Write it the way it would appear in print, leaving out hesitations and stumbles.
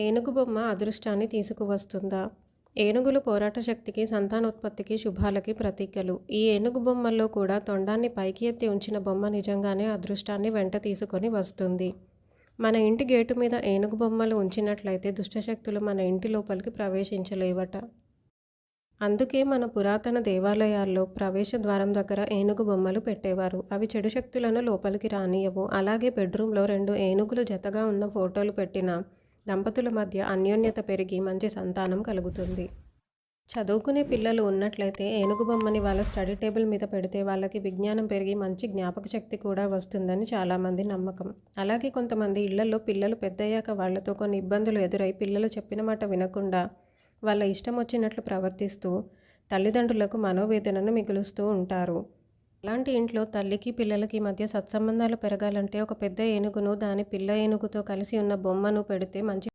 ఏనుగు బొమ్మ అదృష్టాన్ని తీసుకువస్తుందా? ఏనుగులు పోరాట శక్తికి, సంతానోత్పత్తికి, శుభాలకి ప్రతీకలు. ఈ ఏనుగు బొమ్మల్లో కూడా తొండాన్ని పైకి ఎత్తి ఉంచిన బొమ్మ నిజంగానే అదృష్టాన్ని వెంట తీసుకొని వస్తుంది. మన ఇంటి గేటు మీద ఏనుగు బొమ్మలు ఉంచినట్లయితే దుష్టశక్తులు మన ఇంటి లోపలికి ప్రవేశించలేవట. అందుకే మన పురాతన దేవాలయాల్లో ప్రవేశ ద్వారం దగ్గర ఏనుగు బొమ్మలు పెట్టేవారు. అవి చెడు శక్తులను లోపలికి రానియవు. అలాగే బెడ్రూమ్లో 2 ఏనుగులు జతగా ఉన్న ఫోటోలు పెట్టిన దంపతుల మధ్య అన్యోన్యత పెరిగి మంచి సంతానం కలుగుతుంది. చదువుకునే పిల్లలు ఉన్నట్లయితే ఏనుగు బొమ్మని వాళ్ళ స్టడీ టేబుల్ మీద పెడితే వాళ్ళకి విజ్ఞానం పెరిగి మంచి జ్ఞాపక శక్తి కూడా వస్తుందని చాలామంది నమ్మకం. అలాగే కొంతమంది ఇళ్లలో పిల్లలు పెద్దయ్యాక వాళ్లతో కొన్ని ఇబ్బందులు ఎదురై పిల్లలు చెప్పిన మాట వినకుండా వాళ్ళ ఇష్టం వచ్చినట్లు ప్రవర్తిస్తూ తల్లిదండ్రులకు మనోవేదనను మిగులుస్తూ ఉంటారు. అలాంటి ఇంట్లో తల్లికి పిల్లలకి మధ్య సత్సంబంధాలు పెరగాలంటే ఒక పెద్ద ఏనుగును దాని పిల్ల ఏనుగుతో కలిసి ఉన్న బొమ్మను పెడితే మంచి